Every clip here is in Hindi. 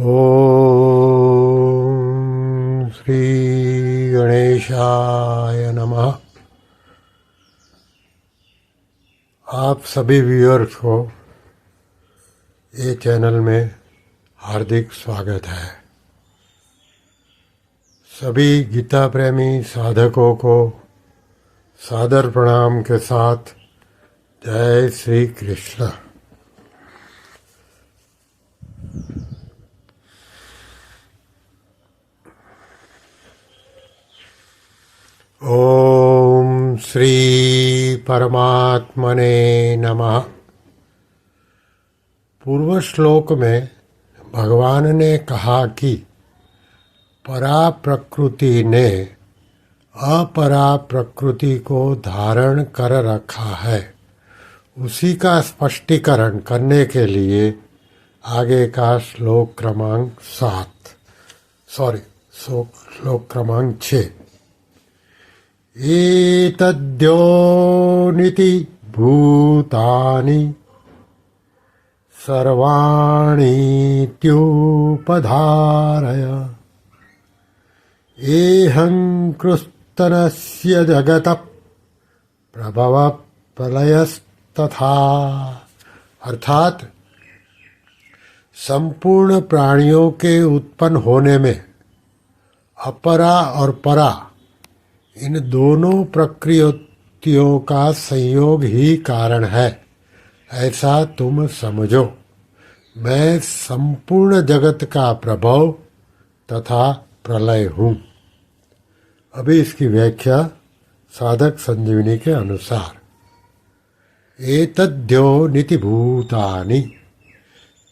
ओम श्री गणेशाय नमः। आप सभी व्यूअर्स को ये चैनल में हार्दिक स्वागत है। सभी गीता प्रेमी साधकों को सादर प्रणाम के साथ जय श्री कृष्ण। ओम श्री परमात्मने नमः। पूर्व श्लोक में भगवान ने कहा कि परा प्रकृति ने अपरा प्रकृति को धारण कर रखा है। उसी का स्पष्टीकरण करने के लिए आगे का श्लोक क्रमांक 6 एतद्योनिति भूतानि सर्वाणीत्युपधारय एहं कृस्तनस्य जगतः प्रभव प्रलयस्तथा। अर्थात संपूर्ण प्राणियों के उत्पन्न होने में अपरा और परा इन दोनों प्रकृतियों का संयोग ही कारण है, ऐसा तुम समझो। मैं संपूर्ण जगत का प्रभव तथा प्रलय हूँ। अभी इसकी व्याख्या साधक संजीवनी के अनुसार, एतद्यो निति भूतानि,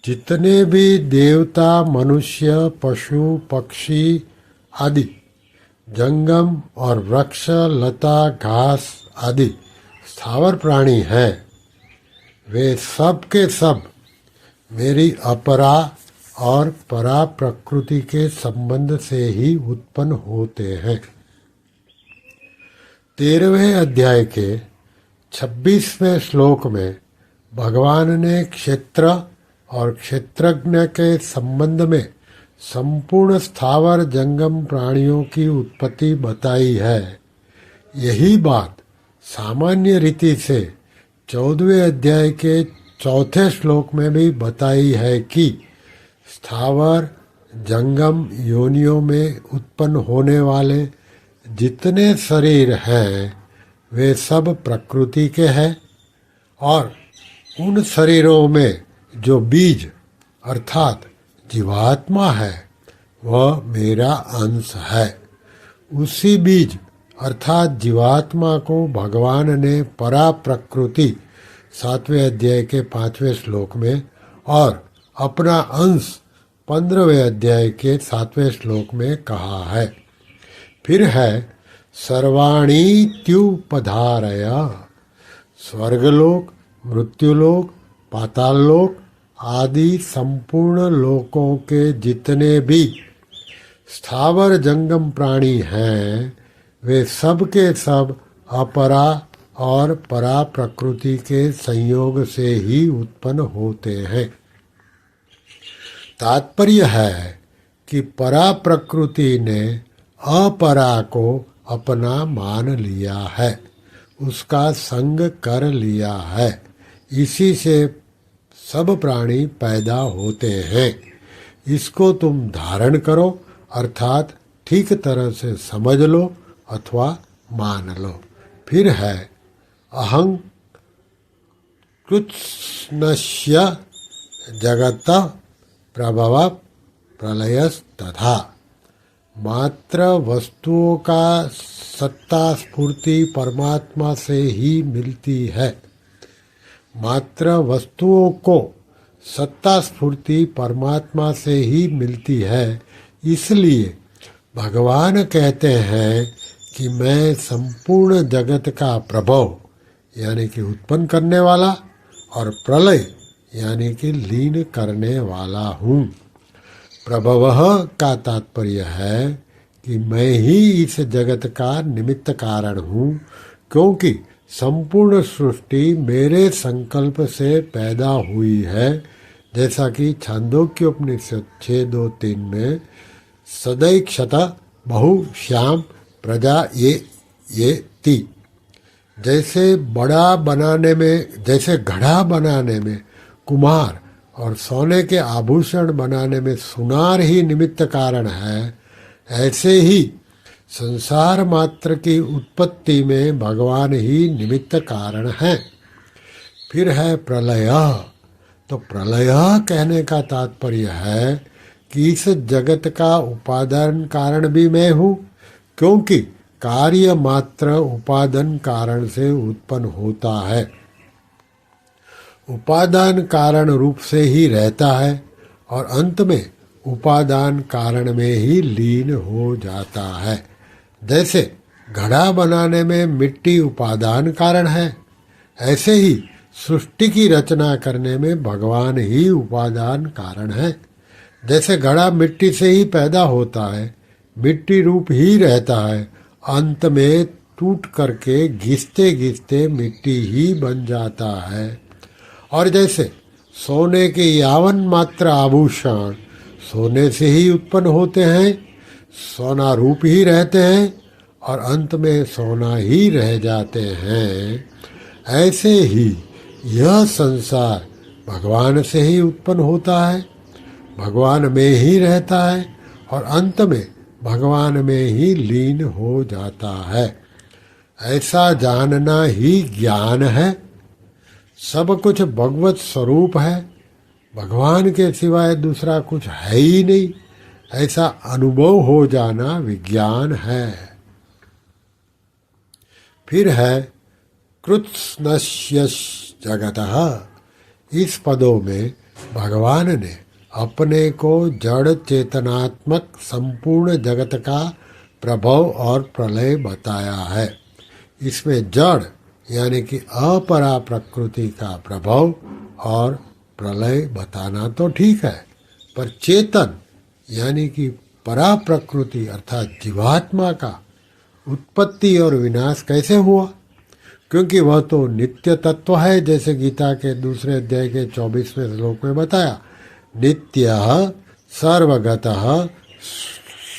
जितने भी देवता, मनुष्य, पशु, पक्षी आदि, जंगम और वृक्ष, लता, घास आदि स्थावर प्राणी हैं, वे सब के सब मेरी अपरा और परा प्रकृति के संबंध से ही उत्पन्न होते हैं। 13वें अध्याय के 26वें श्लोक में भगवान ने क्षेत्र और क्षेत्रज्ञ के संबंध में संपूर्ण स्थावर जंगम प्राणियों की उत्पत्ति बताई है। यही बात सामान्य रीति से 14वें अध्याय के 4थे श्लोक में भी बताई है कि स्थावर जंगम योनियों में उत्पन्न होने वाले जितने शरीर हैं वे सब प्रकृति के हैं, और उन शरीरों में जो बीज अर्थात जीवात्मा है वह मेरा अंश है। उसी बीज अर्थात जीवात्मा को भगवान ने परा प्रकृति 7वें अध्याय के 5वें श्लोक में और अपना अंश 15वें अध्याय के 7वें श्लोक में कहा है। फिर है सर्वाणीत्युपधारय, स्वर्गलोक, मृत्युलोक, पाताललोक आदि संपूर्ण लोकों के जितने भी स्थावर जंगम प्राणी हैं वे सब के सब अपरा और परा प्रकृति के संयोग से ही उत्पन्न होते हैं। तात्पर्य है कि परा प्रकृति ने अपरा को अपना मान लिया है, उसका संग कर लिया है। इसी से सब प्राणी पैदा होते हैं। इसको तुम धारण करो, अर्थात ठीक तरह से समझ लो अथवा मान लो। फिर है अहं कृत्स्नस्य जगत प्रभव प्रलयस्तथा। मात्र वस्तुओं का सत्ता स्फूर्ति परमात्मा से ही मिलती है। मात्र वस्तुओं को सत्ता स्फूर्ति परमात्मा से ही मिलती है। इसलिए भगवान कहते हैं कि मैं संपूर्ण जगत का प्रभव यानी कि उत्पन्न करने वाला और प्रलय यानी कि लीन करने वाला हूँ। प्रभवः का तात्पर्य है कि मैं ही इस जगत का निमित्त कारण हूँ, क्योंकि संपूर्ण सृष्टि मेरे संकल्प से पैदा हुई है। जैसा कि छांदोग्य उपनिषद 6:2-3 में सदैक्षत बहु श्याम प्रजा ये ती, जैसे घड़ा बनाने में कुम्हार और सोने के आभूषण बनाने में सुनार ही निमित्त कारण है, ऐसे ही संसार मात्र की उत्पत्ति में भगवान ही निमित्त कारण है। फिर है प्रलय। तो प्रलय कहने का तात्पर्य है कि इस जगत का उपादान कारण भी मैं हूँ, क्योंकि कार्य मात्र उपादान कारण से उत्पन्न होता है, उपादान कारण रूप से ही रहता है और अंत में उपादान कारण में ही लीन हो जाता है। जैसे घड़ा बनाने में मिट्टी उपादान कारण है, ऐसे ही सृष्टि की रचना करने में भगवान ही उपादान कारण है। जैसे घड़ा मिट्टी से ही पैदा होता है, मिट्टी रूप ही रहता है, अंत में टूट करके घिसते घिसते मिट्टी ही बन जाता है। और जैसे सोने के यावन मात्र आभूषण सोने से ही उत्पन्न होते हैं, सोना रूप ही रहते हैं और अंत में सोना ही रह जाते हैं, ऐसे ही यह संसार भगवान से ही उत्पन्न होता है, भगवान में ही रहता है और अंत में भगवान में ही लीन हो जाता है। ऐसा जानना ही ज्ञान है। सब कुछ भगवत स्वरूप है, भगवान के सिवाय दूसरा कुछ है ही नहीं, ऐसा अनुभव हो जाना विज्ञान है। फिर है कृत्स्नस्य जगतः। इस पदों में भगवान ने अपने को जड़ चेतनात्मक संपूर्ण जगत का प्रभव और प्रलय बताया है। इसमें जड़ यानी कि अपरा प्रकृति का प्रभाव और प्रलय बताना तो ठीक है, पर चेतन यानी कि परा प्रकृति अर्थात जीवात्मा का उत्पत्ति और विनाश कैसे हुआ, क्योंकि वह तो नित्य तत्व है, जैसे गीता के 2 अध्याय के 24वें श्लोक में बताया, नित्यः सर्वगतः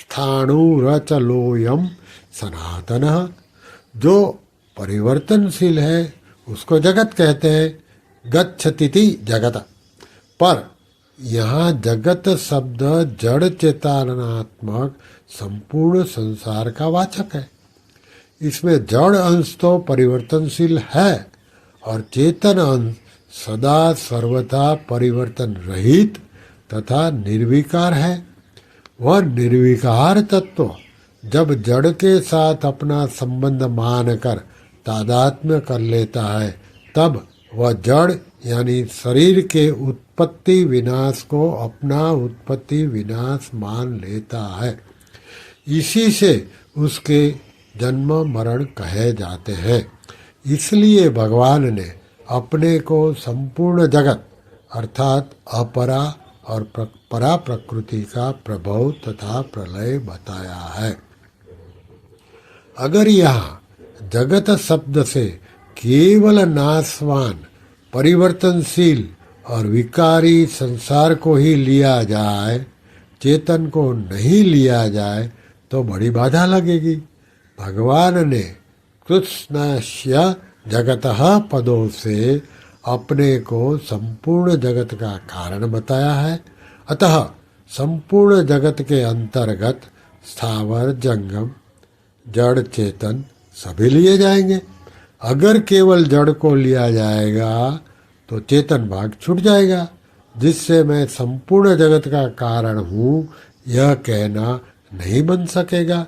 स्थाणुरचलोयम सनातनः। जो परिवर्तनशील है उसको जगत कहते हैं, गच्छतीति जगत। पर यहाँ जगत शब्द जड़ चेतनात्मक संपूर्ण संसार का वाचक है। इसमें जड़ अंश तो परिवर्तनशील है और चेतन अंश सदा सर्वथा परिवर्तन रहित तथा निर्विकार है। वह निर्विकार तत्व जब जड़ के साथ अपना संबंध मानकर तादात्म्य कर लेता है, तब वह जड़ यानी शरीर के उत्पत्ति विनाश को अपना उत्पत्ति विनाश मान लेता है। इसी से उसके जन्म मरण कहे जाते हैं। इसलिए भगवान ने अपने को संपूर्ण जगत अर्थात अपरा और परा प्रकृति का प्रभाव तथा प्रलय बताया है। अगर यहाँ जगत शब्द से केवल नाशवान परिवर्तनशील और विकारी संसार को ही लिया जाए, चेतन को नहीं लिया जाए, तो बड़ी बाधा लगेगी। भगवान ने कृत्स्नस्य जगतः पदों से अपने को संपूर्ण जगत का कारण बताया है। अतः संपूर्ण जगत के अंतर्गत स्थावर जंगम जड़ चेतन सभी लिए जाएंगे। अगर केवल जड़ को लिया जाएगा तो चेतन भाग छूट जाएगा, जिससे मैं संपूर्ण जगत का कारण हूँ यह कहना नहीं बन सकेगा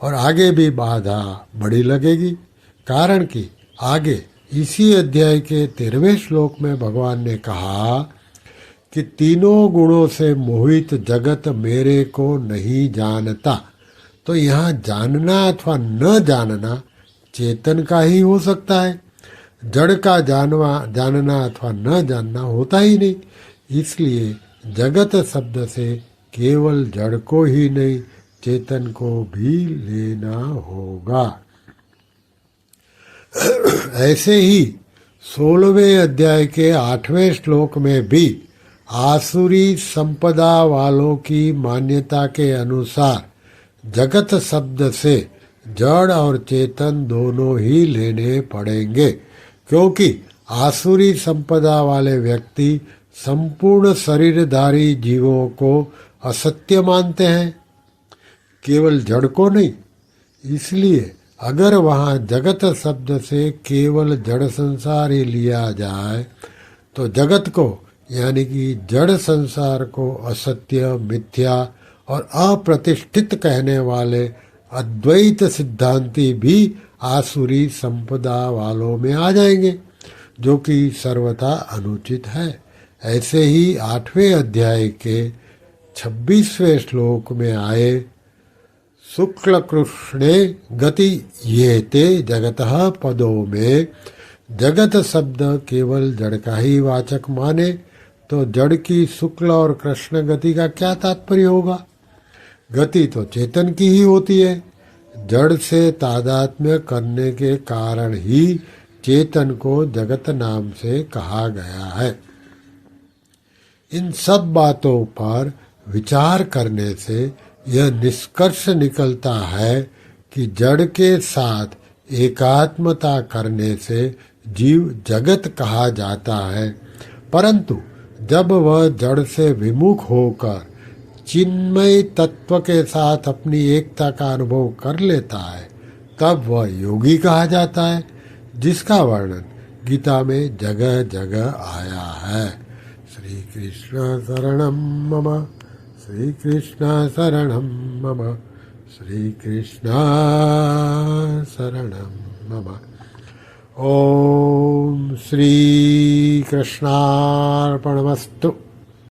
और आगे भी बाधा बड़ी लगेगी। कारण कि आगे इसी अध्याय के 13वें श्लोक में भगवान ने कहा कि तीनों गुणों से मोहित जगत मेरे को नहीं जानता। तो यहाँ जानना अथवा न जानना चेतन का ही हो सकता है, जड़ का जानना अथवा न जानना होता ही नहीं। इसलिए जगत शब्द से केवल जड़ को ही नहीं चेतन को भी लेना होगा। ऐसे ही 16वें अध्याय के 8वें श्लोक में भी आसुरी संपदा वालों की मान्यता के अनुसार जगत शब्द से जड़ और चेतन दोनों ही लेने पड़ेंगे, क्योंकि आसुरी संपदा वाले व्यक्ति संपूर्ण शरीरधारी जीवों को असत्य मानते हैं, केवल जड़ को नहीं। इसलिए अगर वहाँ जगत शब्द से केवल जड़ संसार ही लिया जाए तो जगत को यानी कि जड़ संसार को असत्य, मिथ्या और अप्रतिष्ठित कहने वाले अद्वैत सिद्धांती भी आसुरी संपदा वालों में आ जाएंगे, जो कि सर्वथा अनुचित है। ऐसे ही 8वें अध्याय के 26वें श्लोक में आए शुक्ल कृष्णे गति ये ते जगतः पदों में जगत शब्द केवल जड़ का ही वाचक माने तो जड़ की शुक्ल और कृष्ण गति का क्या तात्पर्य होगा? गति तो चेतन की ही होती है। जड़ से तादात्म्य करने के कारण ही चेतन को जगत नाम से कहा गया है। इन सब बातों पर विचार करने से यह निष्कर्ष निकलता है कि जड़ के साथ एकात्मता करने से जीव जगत कहा जाता है, परंतु जब वह जड़ से विमुख होकर चिन्मय तत्व के साथ अपनी एकता का अनुभव कर लेता है तब वह योगी कहा जाता है, जिसका वर्णन गीता में जगह जगह आया है। श्री कृष्ण शरणम मम, श्री कृष्ण शरणम मम, श्री कृष्ण शरणम मम। ओम श्री कृष्णार्पणमस्तु।